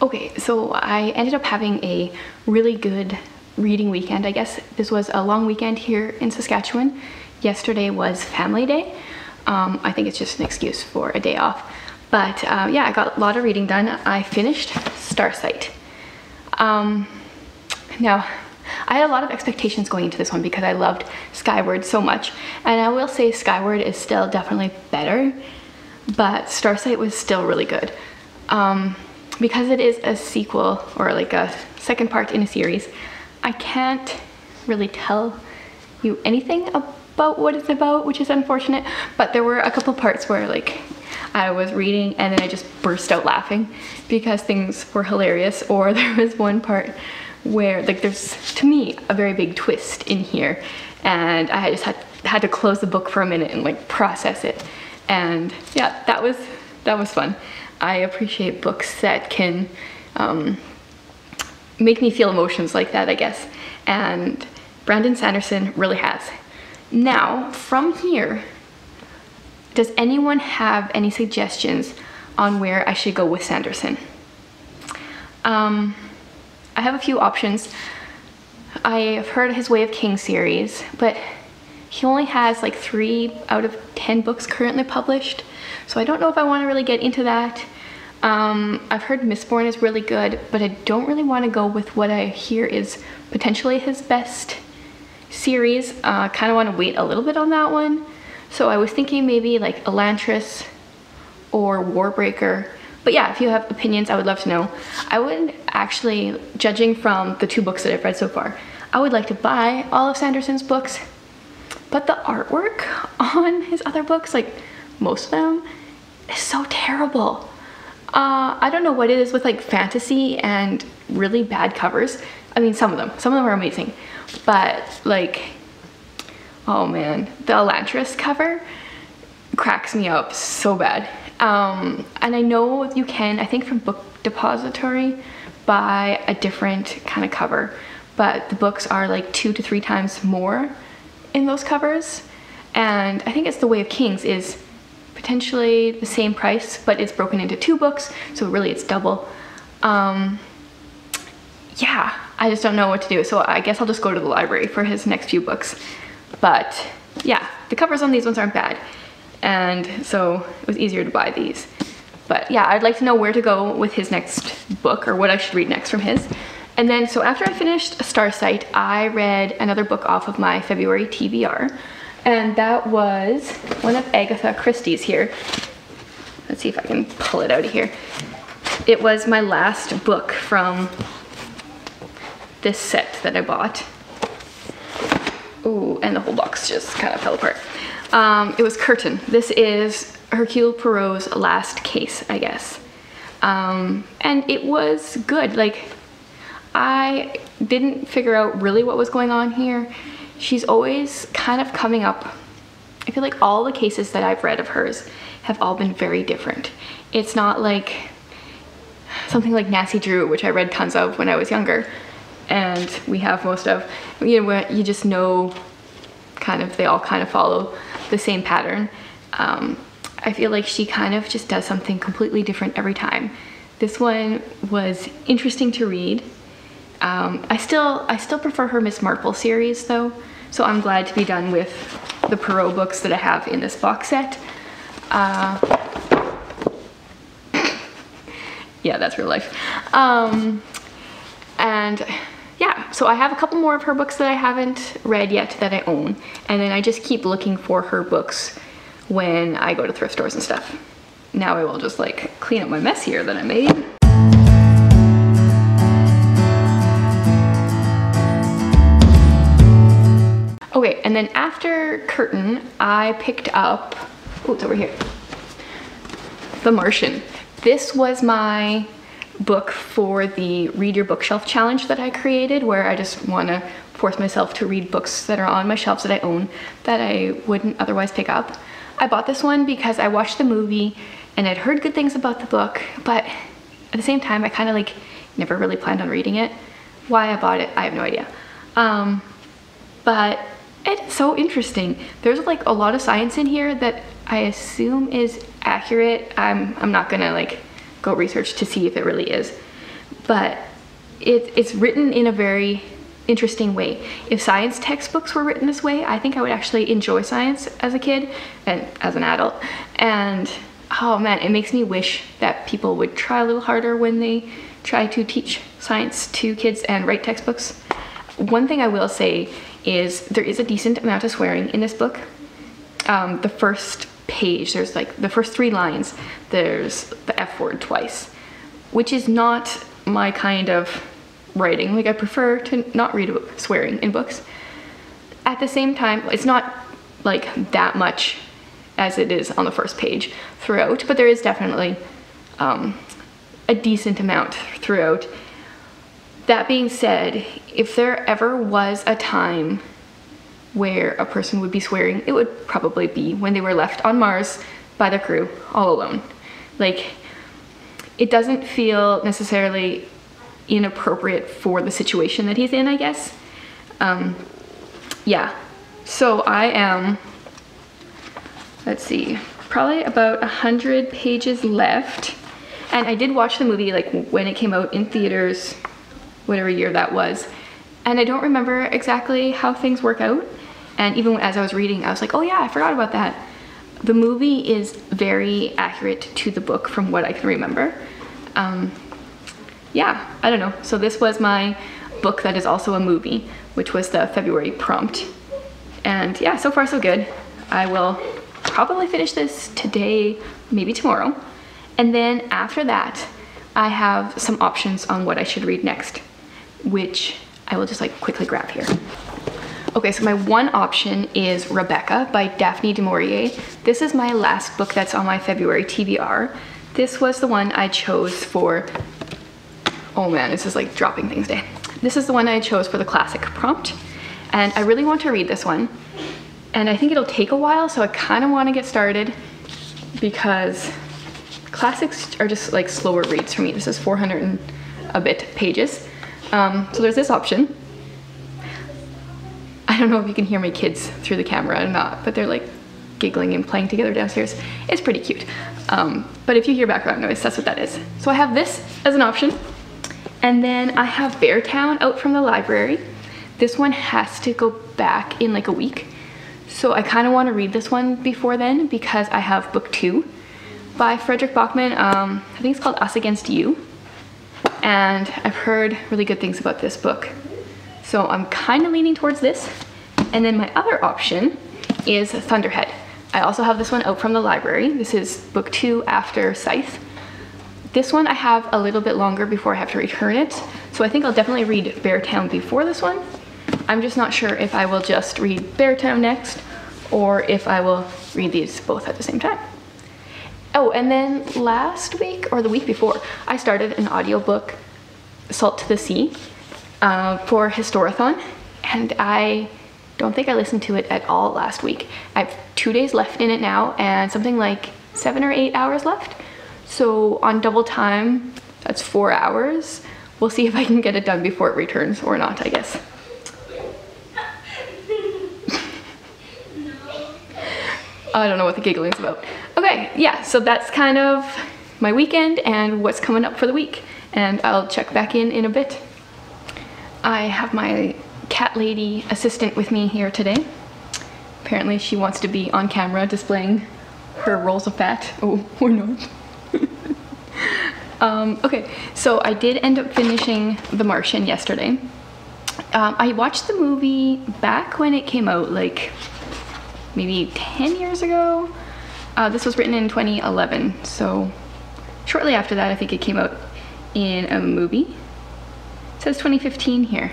Okay, so I ended up having a really good reading weekend, I guess. This was a long weekend here in Saskatchewan. Yesterday was Family Day. I think it's just an excuse for a day off. But yeah, I got a lot of reading done. I finished Starsight. Now, I had a lot of expectations going into this one because I loved Skyward so much. And I will say Skyward is still definitely better, but Starsight was still really good. Because it is a sequel or like a second part in a series, I can't really tell you anything about what it's about, which is unfortunate, but there were a couple parts where like I was reading and then I just burst out laughing because things were hilarious, or there was one part where like there's, to me, a very big twist in here, and I just had to close the book for a minute and like process it. And yeah, that was fun. I appreciate books that can make me feel emotions like that, I guess. And Brandon Sanderson really has. Now, from here, does anyone have any suggestions on where I should go with Sanderson? I have a few options. I have heard his Way of Kings series, but he only has like 3 out of 10 books currently published, so I don't know if I want to really get into that. I've heard Mistborn is really good, but I don't really want to go with what I hear is potentially his best series. Kind of want to wait a little bit on that one. So I was thinking maybe like Elantris or Warbreaker. But yeah, if you have opinions, I would love to know. I would actually, judging from the 2 books that I've read so far, I would like to buy all of Sanderson's books, but the artwork on his other books, like most of them, is so terrible. I don't know what it is with like fantasy and really bad covers. I mean, some of them are amazing, but like, oh man, the Elantris cover cracks me up so bad. And I know you can, I think from Book Depository, buy a different kind of cover, but the books are like 2 to 3 times more in those covers. And I think it's the Way of Kings is potentially the same price, but it's broken into 2 books, so really it's double. Yeah, I just don't know what to do, so I guess I'll just go to the library for his next few books. But yeah, the covers on these ones aren't bad, and so it was easier to buy these. But yeah, I'd like to know where to go with his next book, or what I should read next from his. And then, so after I finished Starsight, I read another book off of my February TBR, and that was one of Agatha Christie's here. Let's see if I can pull it out of here. It was my last book from this set that I bought. Ooh, and the whole box just kind of fell apart. It was Curtain. This is Hercule Poirot's last case, I guess. And it was good. Like, I didn't figure out really what was going on here. She's always kind of coming up. I feel like all the cases that I've read of hers have all been very different. It's not like something like Nancy Drew, which I read tons of when I was younger, and we have most of, you know, where you just know kind of, they all kind of follow the same pattern. I feel like she kind of just does something completely different every time. This one was interesting to read. I still prefer her Miss Marple series though, so I'm glad to be done with the Poirot books that I have in this box set. Yeah, that's real life. And yeah, so I have a couple more of her books that I haven't read yet that I own, and then I just keep looking for her books when I go to thrift stores and stuff. Now I will just like clean up my mess here that I made. Okay, and then after Curtain, I picked up, oh, it's over here, The Martian. This was my book for the Read Your Bookshelf challenge that I created, where I just want to force myself to read books that are on my shelves that I own that I wouldn't otherwise pick up. I bought this one because I watched the movie and I'd heard good things about the book, but at the same time I kind of like never really planned on reading it. Why I bought it, I have no idea. But it's so interesting. There's like a lot of science in here that I assume is accurate. I'm not gonna like go research to see if it really is. but it's written in a very interesting way. If science textbooks were written this way, I think I would actually enjoy science as a kid and as an adult. And oh man, it makes me wish that people would try a little harder when they try to teach science to kids and write textbooks. One thing I will say is there is a decent amount of swearing in this book. The first page, there's like the first 3 lines, there's the F word twice, which is not my kind of writing. Like, I prefer to not read swearing in books. At the same time, it's not like that much as it is on the first page throughout, but there is definitely a decent amount throughout. That being said, if there ever was a time where a person would be swearing, it would probably be when they were left on Mars by their crew all alone. Like, it doesn't feel necessarily inappropriate for the situation that he's in, I guess. Yeah, so I am, let's see, probably about 100 pages left. And I did watch the movie like when it came out in theaters, whatever year that was. And I don't remember exactly how things work out. And even as I was reading, I was like, oh yeah, I forgot about that. The movie is very accurate to the book from what I can remember. Yeah, I don't know. So this was my book that is also a movie, which was the February prompt. And yeah, so far so good. I will probably finish this today, maybe tomorrow. And then after that, I have some options on what I should read next, which I will just like quickly grab here. Okay, so my one option is Rebecca by Daphne du Maurier. This is my last book that's on my February TBR. This was the one I chose for, oh man, this is like dropping things down. This is the one I chose for the classic prompt. And I really want to read this one. And I think it'll take a while, so I kind of want to get started because classics are just like slower reads for me. This is 400 and a bit pages. So there's this option. I don't know if you can hear my kids through the camera or not, but they're like giggling and playing together downstairs. It's pretty cute. But if you hear background noise, that's what that is. So I have this as an option. And then I have Beartown out from the library. This one has to go back in like a week. So I kind of want to read this one before then because I have book 2 by Frederick Bachman. I think it's called Us Against You. And I've heard really good things about this book. So I'm kind of leaning towards this. And then my other option is Thunderhead. I also have this one out from the library. This is book 2 after Scythe. This one I have a little bit longer before I have to return it. So I think I'll definitely read Beartown before this one. I'm just not sure if I will just read Beartown next or if I will read these both at the same time. Oh, and then last week or the week before, I started an audiobook, Salt to the Sea, for Historathon, and I don't think I listened to it at all last week. I have 2 days left in it now and something like 7 or 8 hours left. So on double time, that's 4 hours. We'll see if I can get it done before it returns or not, I guess. I don't know what the giggling's about. Okay, yeah, so that's kind of my weekend and what's coming up for the week. And I'll check back in a bit. I have my cat lady assistant with me here today. Apparently she wants to be on camera displaying her rolls of fat. Oh, or not. Okay, so I did end up finishing The Martian yesterday. I watched the movie back when it came out, like maybe 10 years ago. This was written in 2011, so shortly after that I think it came out in a movie. It says 2015 here.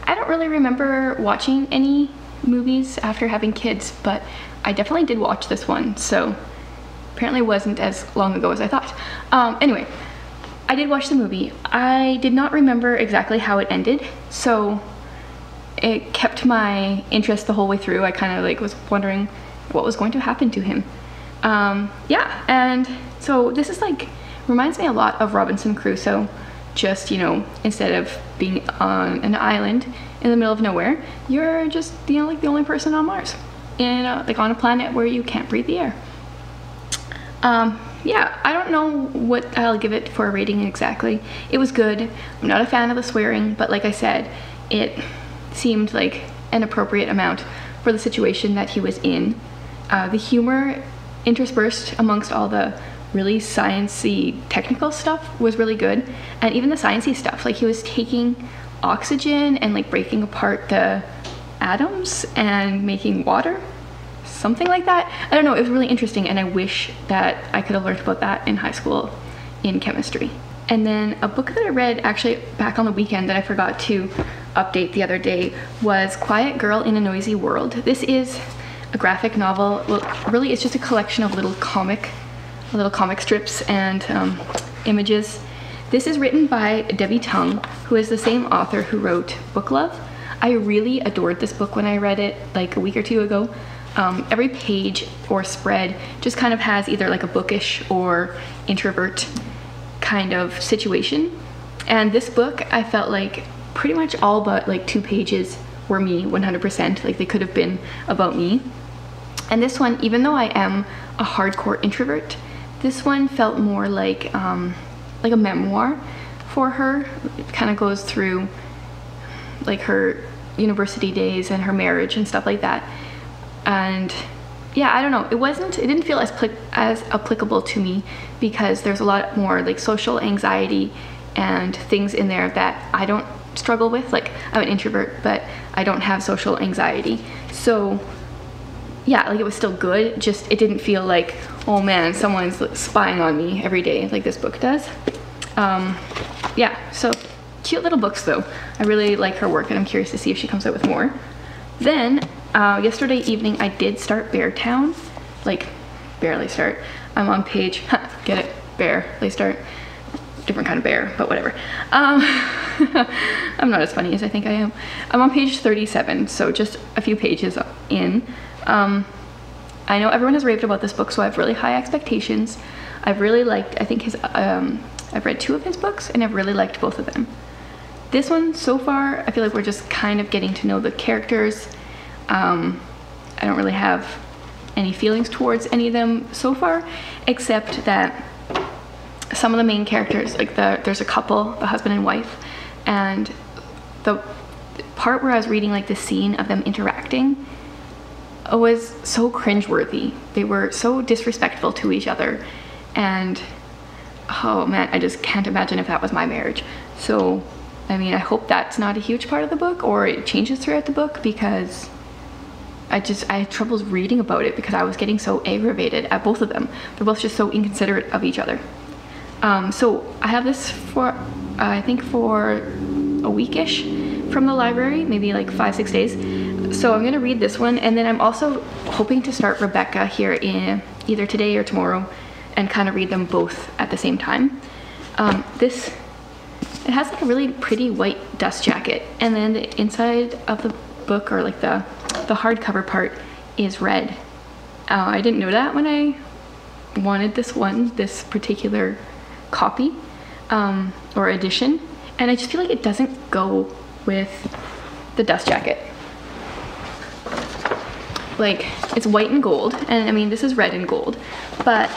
I don't really remember watching any movies after having kids, but I definitely did watch this one, so apparently it wasn't as long ago as I thought. Anyway, I did watch the movie. I did not remember exactly how it ended, so it kept my interest the whole way through. I kind of like was wondering what was going to happen to him. Yeah, and so this is like, reminds me a lot of Robinson Crusoe, just, you know, instead of being on an island in the middle of nowhere, you're just, you know, like the only person on Mars, in like on a planet where you can't breathe the air. Yeah, I don't know what I'll give it for a rating exactly. It was good. I'm not a fan of the swearing, but like I said, it seemed like an appropriate amount for the situation that he was in. The humor interspersed amongst all the really sciencey technical stuff was really good, and even the sciencey stuff, like he was taking oxygen and like breaking apart the atoms and making water, something like that. I don't know, it was really interesting, and I wish that I could have learned about that in high school in chemistry. And then a book that I read actually back on the weekend that I forgot to update the other day was Quiet Girl in a Noisy World. This is a graphic novel. Well, really it's just a collection of little comic strips and images. This is written by Debbie Tung, who is the same author who wrote Book Love. I really adored this book when I read it like a week or two ago. Every page or spread just kind of has either like a bookish or introvert kind of situation. And this book, I felt like pretty much all but like 2 pages were me 100%, like they could have been about me. And this one, even though I am a hardcore introvert, this one felt more like a memoir for her. It kind of goes through like her university days and her marriage and stuff like that. And yeah, I don't know, it didn't feel as applicable to me because there's a lot more like social anxiety and things in there that I don't struggle with. Like, I'm an introvert, but I don't have social anxiety. So yeah, like it was still good, just it didn't feel like, oh man, someone's spying on me every day like this book does. Yeah, so cute little books though. I really like her work and I'm curious to see if she comes out with more. Then yesterday evening I did start Beartown, like barely start. I'm on page, get it, barely start, different kind of bear, but whatever. I'm not as funny as I think I am. I'm on page 37, so just a few pages in. I know everyone has raved about this book, so I have really high expectations. I've really liked, I think I've read 2 of his books and I've really liked both of them. This one, so far, I feel like we're just kind of getting to know the characters. I don't really have any feelings towards any of them so far, except that some of the main characters, like there's a couple, the husband and wife, and the part where I was reading like the scene of them interacting was so cringeworthy. They were so disrespectful to each other, and oh man, I just can't imagine if that was my marriage. So I mean, I hope that's not a huge part of the book, or it changes throughout the book, because I had troubles reading about it because I was getting so aggravated at both of them. They're both just so inconsiderate of each other. So I have this for, I think for a weekish from the library, maybe like 5-6 days. So I'm gonna read this one, and then I'm also hoping to start Rebecca here in either today or tomorrow and kind of read them both at the same time. It has like a really pretty white dust jacket, and then the inside of the book, or like the hardcover part, is red. I didn't know that when I wanted this particular copy or edition, and I just feel like it doesn't go with the dust jacket. Like, it's white and gold, and I mean this is red and gold, but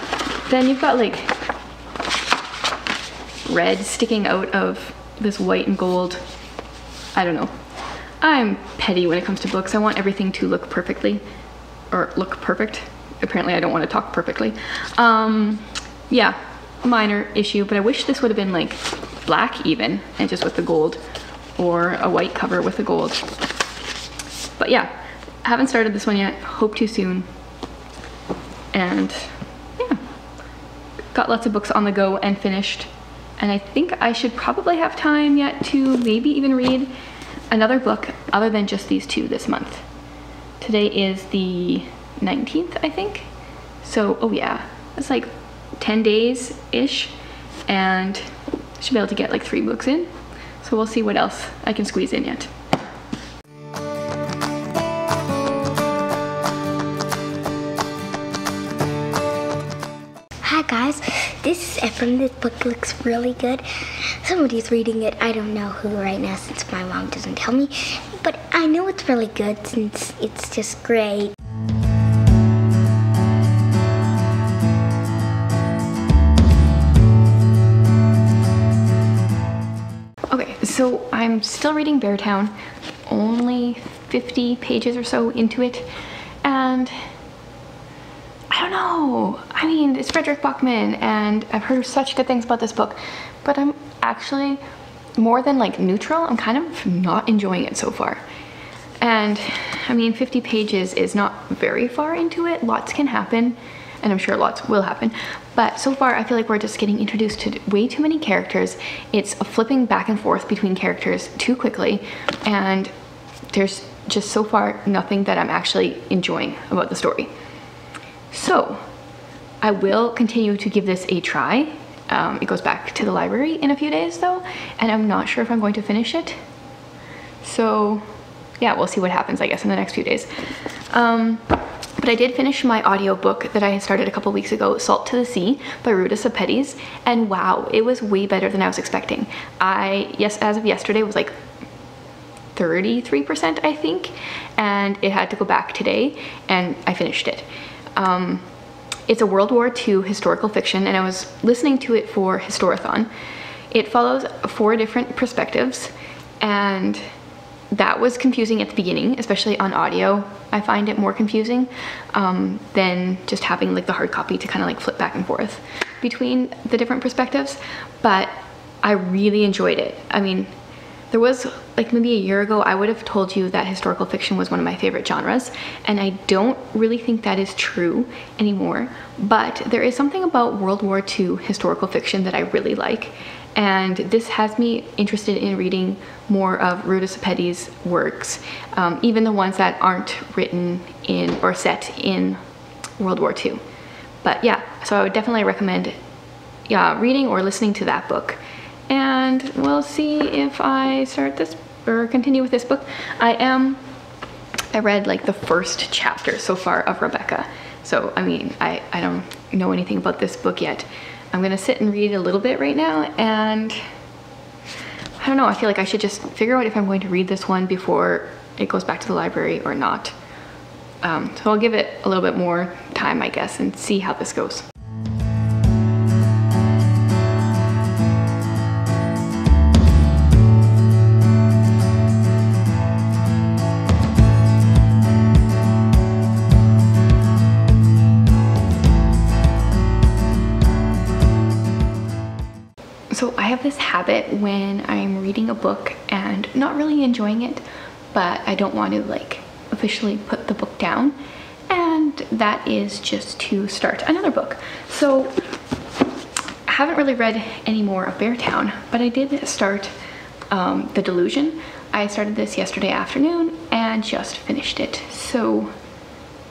then you've got like red sticking out of this white and gold. I don't know. I'm petty when it comes to books. I want everything to look perfectly, or look perfect. Apparently I don't want to talk perfectly. Yeah, minor issue, but I wish this would have been like black even, and just with the gold, or a white cover with the gold. But yeah, I haven't started this one yet. Hope to soon. And yeah, got lots of books on the go and finished. And I think I should probably have time yet to maybe even read another book other than just these 2 this month. Today is the 19th, I think. So, oh yeah, it's like 10 days-ish, and I should be able to get like 3 books in. So we'll see what else I can squeeze in yet. Hi guys, this is Ephraim. This book looks really good. Somebody's reading it. I don't know who right now since my mom doesn't tell me, but I know it's really good since it's just great. So I'm still reading Beartown, only 50 pages or so into it, and I don't know. I mean, it's Frederick Bachman, and I've heard such good things about this book, but I'm actually more than like neutral. I'm kind of not enjoying it so far. And I mean, 50 pages is not very far into it. Lots can happen, and I'm sure lots will happen. But so far, I feel like we're just getting introduced to way too many characters. It's a flipping back and forth between characters too quickly, and there's just so far nothing that I'm actually enjoying about the story. So I will continue to give this a try. It goes back to the library in a few days though, and I'm not sure if I'm going to finish it. So yeah, we'll see what happens, I guess, in the next few days. But I did finish my audiobook that I had started a couple weeks ago, Salt to the Sea by Ruta Sepetys, and wow, it was way better than I was expecting. As of yesterday, was like 33%, I think, and it had to go back today, and I finished it. It's a World War II historical fiction, and I was listening to it for Historathon. It follows 4 different perspectives, and that was confusing at the beginning, especially on audio. I find it more confusing than just having like the hard copy to kind of like flip back and forth between the different perspectives, but I really enjoyed it. I mean, there was like maybe a year ago, I would have told you that historical fiction was one of my favorite genres, and I don't really think that is true anymore, but there is something about World War II historical fiction that I really like, and this has me interested in reading more of Ruta Sepetys' works, even the ones that aren't written in or set in World War II. But yeah, so I would definitely recommend reading or listening to that book. And we'll see if I start this or continue with this book. I read like the first chapter so far of Rebecca. So, I mean, I don't know anything about this book yet. I'm gonna sit and read a little bit right now, and I don't know, I feel like I should just figure out if I'm going to read this one before it goes back to the library or not. So I'll give it a little bit more time, I guess, and see how this goes. So I have this habit when I'm reading a book and not really enjoying it, but I don't want to like officially put the book down, and that is just to start another book. So I haven't really read any more of Beartown, but I did start The Delusion. I started this yesterday afternoon and just finished it. So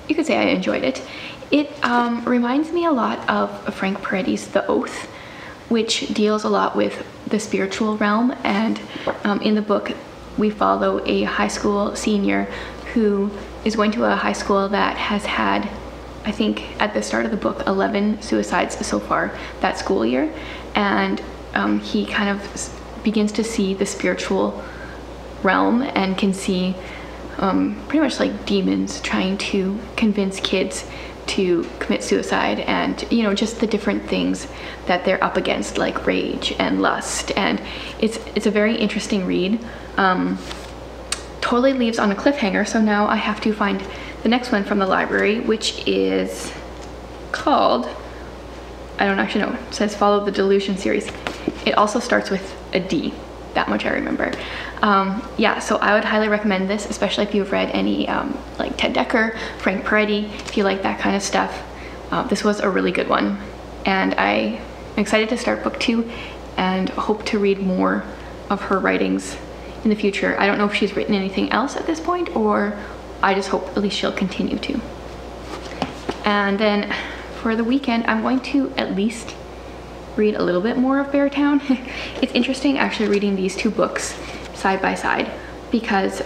you could say I enjoyed it. It reminds me a lot of Frank Peretti's The Oath, which deals a lot with the spiritual realm, and in the book we follow a high school senior who is going to a high school that has had, I think at the start of the book, 11 suicides so far that school year, and he kind of begins to see the spiritual realm and can see pretty much like demons trying to convince kids to commit suicide, and you know, just the different things that they're up against, like rage and lust, and it's a very interesting read. Totally leaves on a cliffhanger, so now I have to find the next one from the library, which is called, I don't actually know, it says Follow the Delusion series. It also starts with a D, that much I remember. Yeah, so I would highly recommend this, especially if you've read any like Ted Dekker, Frank Peretti, if you like that kind of stuff. This was a really good one, and I'm excited to start book 2 and hope to read more of her writings in the future. I don't know if she's written anything else at this point, or I just hope at least she'll continue to. And then for the weekend, I'm going to at least read a little bit more of Beartown. It's interesting actually reading these two books side by side, because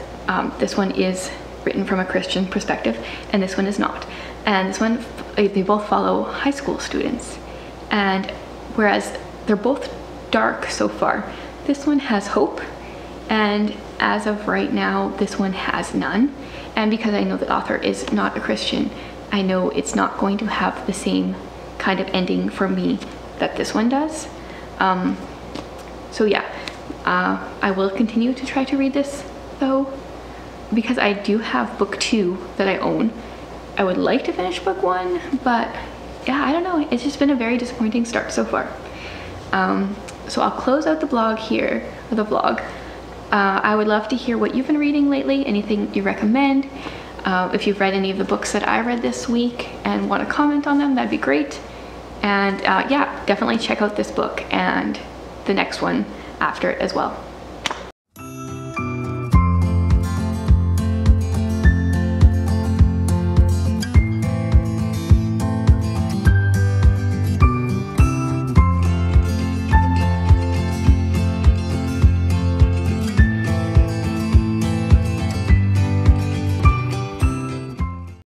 this one is written from a Christian perspective and this one is not. And this one, they both follow high school students, and whereas they're both dark so far, this one has hope, and as of right now this one has none. And because I know the author is not a Christian, I know it's not going to have the same kind of ending for me that this one does. So yeah, I will continue to try to read this though, because I do have book 2 that I own. I would like to finish book 1, but yeah, I don't know. It's just been a very disappointing start so far. So I'll close out the blog here, or the vlog. I would love to hear what you've been reading lately, anything you recommend. If you've read any of the books that I read this week and want to comment on them, that'd be great. And yeah, definitely check out this book and the next one after it as well.